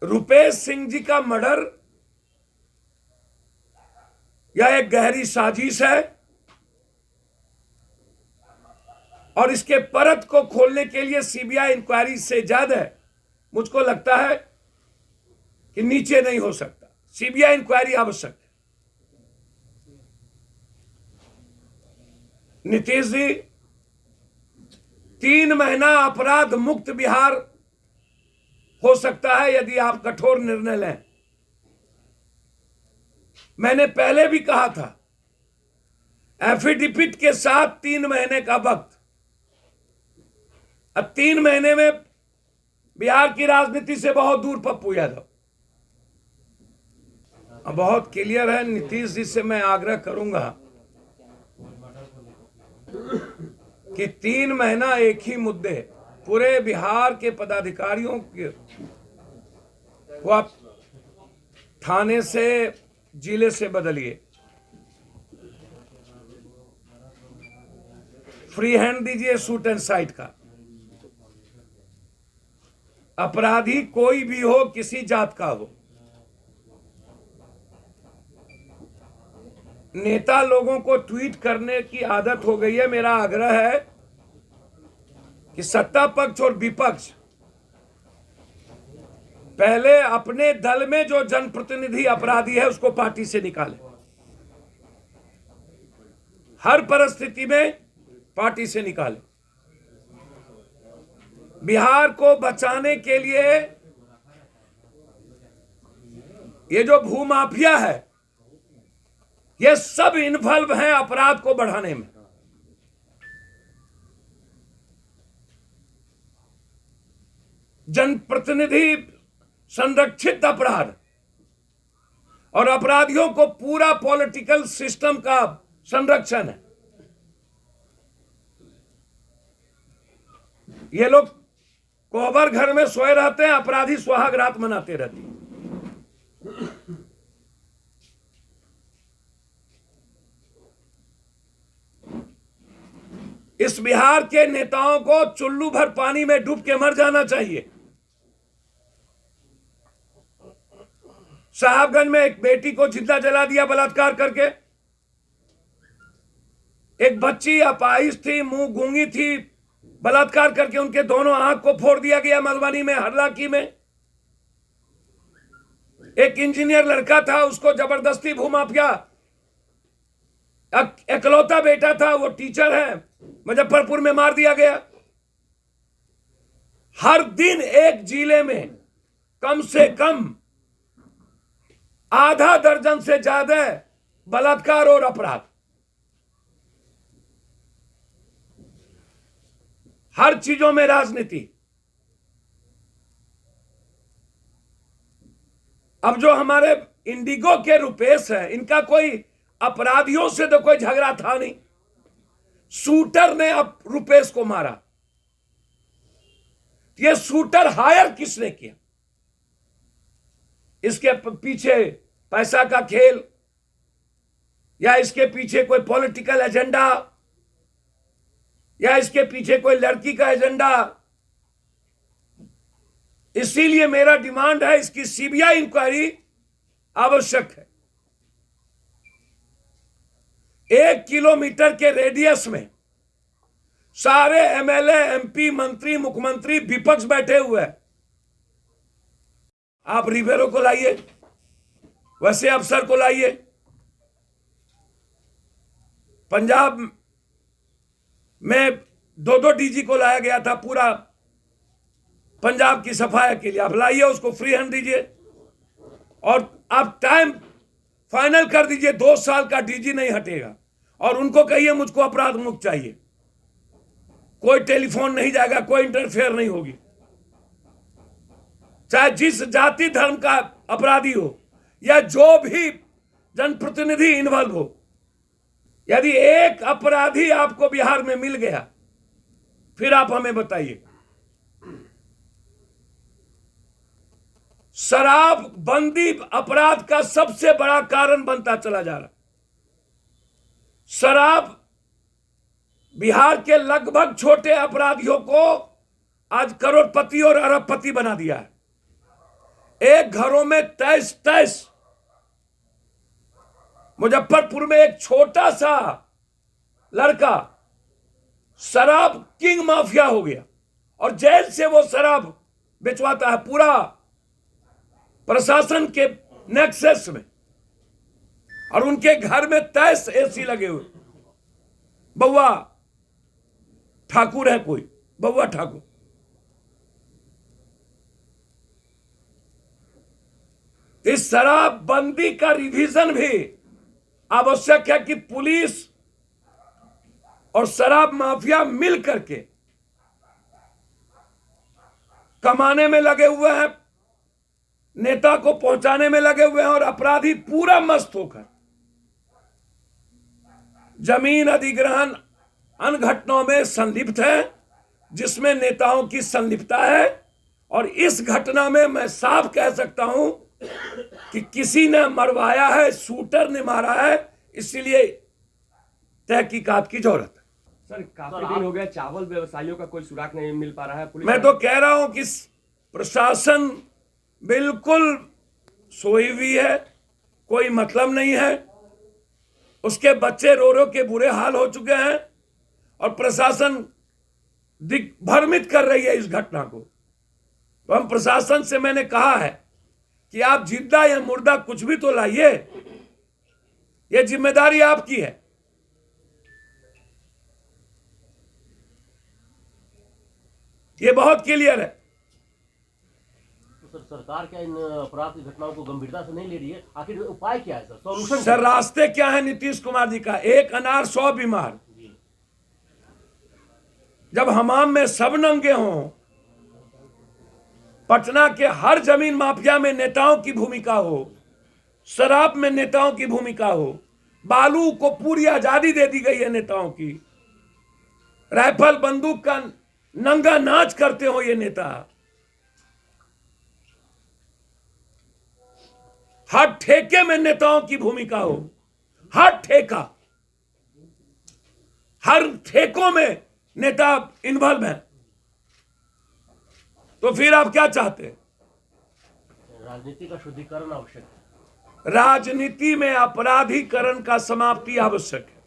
रुपेश सिंह जी का मर्डर यह एक गहरी साजिश है और इसके परत को खोलने के लिए सीबीआई इंक्वायरी से ज्यादा मुझको लगता है कि नीचे नहीं हो सकता। सीबीआई इंक्वायरी आवश्यक है। नीतीश जी, 3 महीना अपराध मुक्त बिहार हो सकता है यदि आप कठोर निर्णय लें। मैंने पहले भी कहा था, एफिडेविट के साथ 3 महीने का वक्त। अब 3 महीने में बिहार की राजनीति से बहुत दूर पप्पू यादव। अब बहुत क्लियर है, नीतीश जी से मैं आग्रह करूंगा कि 3 महीना एक ही मुद्दे पूरे बिहार के पदाधिकारियों के को आप थाने से जिले से बदलिए, फ्री हैंड दीजिए शूट एंड साइट का। अपराधी कोई भी हो, किसी जात का हो। नेता लोगों को ट्वीट करने की आदत हो गई है। मेरा आग्रह है कि सत्ता पक्ष और विपक्ष पहले अपने दल में जो जनप्रतिनिधि अपराधी है उसको पार्टी से निकाले। हर परिस्थिति में पार्टी से निकाले। बिहार को बचाने के लिए ये जो भूमाफिया है, ये सब इन्वॉल्व हैं अपराध को बढ़ाने में। जनप्रतिनिधि संरक्षित अपराध और अपराधियों को पूरा पॉलिटिकल सिस्टम का संरक्षण है। ये लोग कोहबर घर में सोए रहते हैं, अपराधी सुहाग रात मनाते रहते हैं। इस बिहार के नेताओं को चुल्लू भर पानी में डूब के मर जाना चाहिए। साहबगंज में एक बेटी को जिंदा जला दिया बलात्कार करके। एक बच्ची अपाहिज थी, मुंह गूंगी थी, बलात्कार करके उनके दोनों आंख को फोड़ दिया गया मधुबनी में, हरलाकी में। एक इंजीनियर लड़का था, उसको जबरदस्ती भूमाफिया, इकलौता बेटा था, वो टीचर है, मुजफ्फरपुर में मार दिया गया। हर दिन एक जिले में कम से कम आधा दर्जन से ज्यादा बलात्कार और अपराध। हर चीजों में राजनीति। अब जो हमारे इंडिगो के रुपेश है, इनका कोई अपराधियों से तो कोई झगड़ा था नहीं। शूटर ने अब रुपेश को मारा। ये शूटर हायर किसने किया? इसके पीछे पैसा का खेल या इसके पीछे कोई पॉलिटिकल एजेंडा या इसके पीछे कोई लड़की का एजेंडा? इसीलिए मेरा डिमांड है, इसकी सीबीआई इंक्वायरी आवश्यक है। 1 किलोमीटर के रेडियस में सारे एमएलए, एमपी, मंत्री, मुख्यमंत्री, विपक्ष बैठे हुए हैं। आप रिबेरो को लाइए, वैसे अफसर को लाइए। पंजाब में 2-2 डीजी को लाया गया था पूरा पंजाब की सफाई के लिए। आप लाइए, उसको फ्री हैंड दीजिए और आप टाइम फाइनल कर दीजिए। 2 साल का डीजी नहीं हटेगा और उनको कहिए मुझको अपराध मुक्त चाहिए। कोई टेलीफोन नहीं जाएगा, कोई इंटरफेयर नहीं होगी, चाहे जिस जाति धर्म का अपराधी हो या जो भी जनप्रतिनिधि इन्वॉल्व हो। यदि एक अपराधी आपको बिहार में मिल गया, फिर आप हमें बताइए। शराबबंदी अपराध का सबसे बड़ा कारण बनता चला जा रहा। शराब बिहार के लगभग छोटे अपराधियों को आज करोड़पति और अरबपति बना दिया है। एक घरों में तैस तैस। मुजफ्फरपुर में एक छोटा सा लड़का शराब किंग माफिया हो गया और जेल से वो शराब बेचवाता है, पूरा प्रशासन के नेक्सस में, और उनके घर में तैस एसी लगे हुए। बउआ ठाकुर है कोई, बउआ ठाकुर। इस शराबबंदी का रिवीजन भी आवश्यक है कि पुलिस और शराब माफिया मिल करके कमाने में लगे हुए हैं, नेता को पहुंचाने में लगे हुए हैं, और अपराधी पूरा मस्त होकर जमीन अधिग्रहण अन्य घटनाओं में संलिप्त है, जिसमें नेताओं की संलिप्तता है। और इस घटना में मैं साफ कह सकता हूं कि किसी ने मरवाया है, शूटर ने मारा है, इसलिए तहकीकात की जरूरत है। सर काफी दिन हो गया चावल व्यवसायियों का कोई सुराग नहीं मिल पा रहा है। पुलिस मैं तो कह रहा हूं कि प्रशासन बिल्कुल सोई हुई है, कोई मतलब नहीं है। उसके बच्चे रो रो के बुरे हाल हो चुके हैं और प्रशासन दिग्भ्रमित कर रही है इस घटना को। तो हम प्रशासन से मैंने कहा है कि आप जिंदा या मुर्दा कुछ भी तो लाइए, यह जिम्मेदारी आपकी है। ये बहुत क्लियर है। तो सर सरकार क्या इन अपराध की घटनाओं को गंभीरता से नहीं ले रही है? आखिर उपाय क्या है सर, सॉल्यूशन? सर रास्ते क्या है नीतीश कुमार जी का? एक अनार 100 बीमार। जब हमाम में सब नंगे हों, पटना के हर जमीन माफिया में नेताओं की भूमिका हो, शराब में नेताओं की भूमिका हो, बालू को पूरी आजादी दे दी गई है नेताओं की, राइफल बंदूक का नंगा नाच करते हो ये नेता, हर ठेके में नेताओं की भूमिका हो, हर ठेका, हर ठेकों में नेता इन्वॉल्व है, तो फिर आप क्या चाहते हैं? राजनीति का शुद्धिकरण आवश्यक है। राजनीति में अपराधीकरण का समाप्ति आवश्यक है।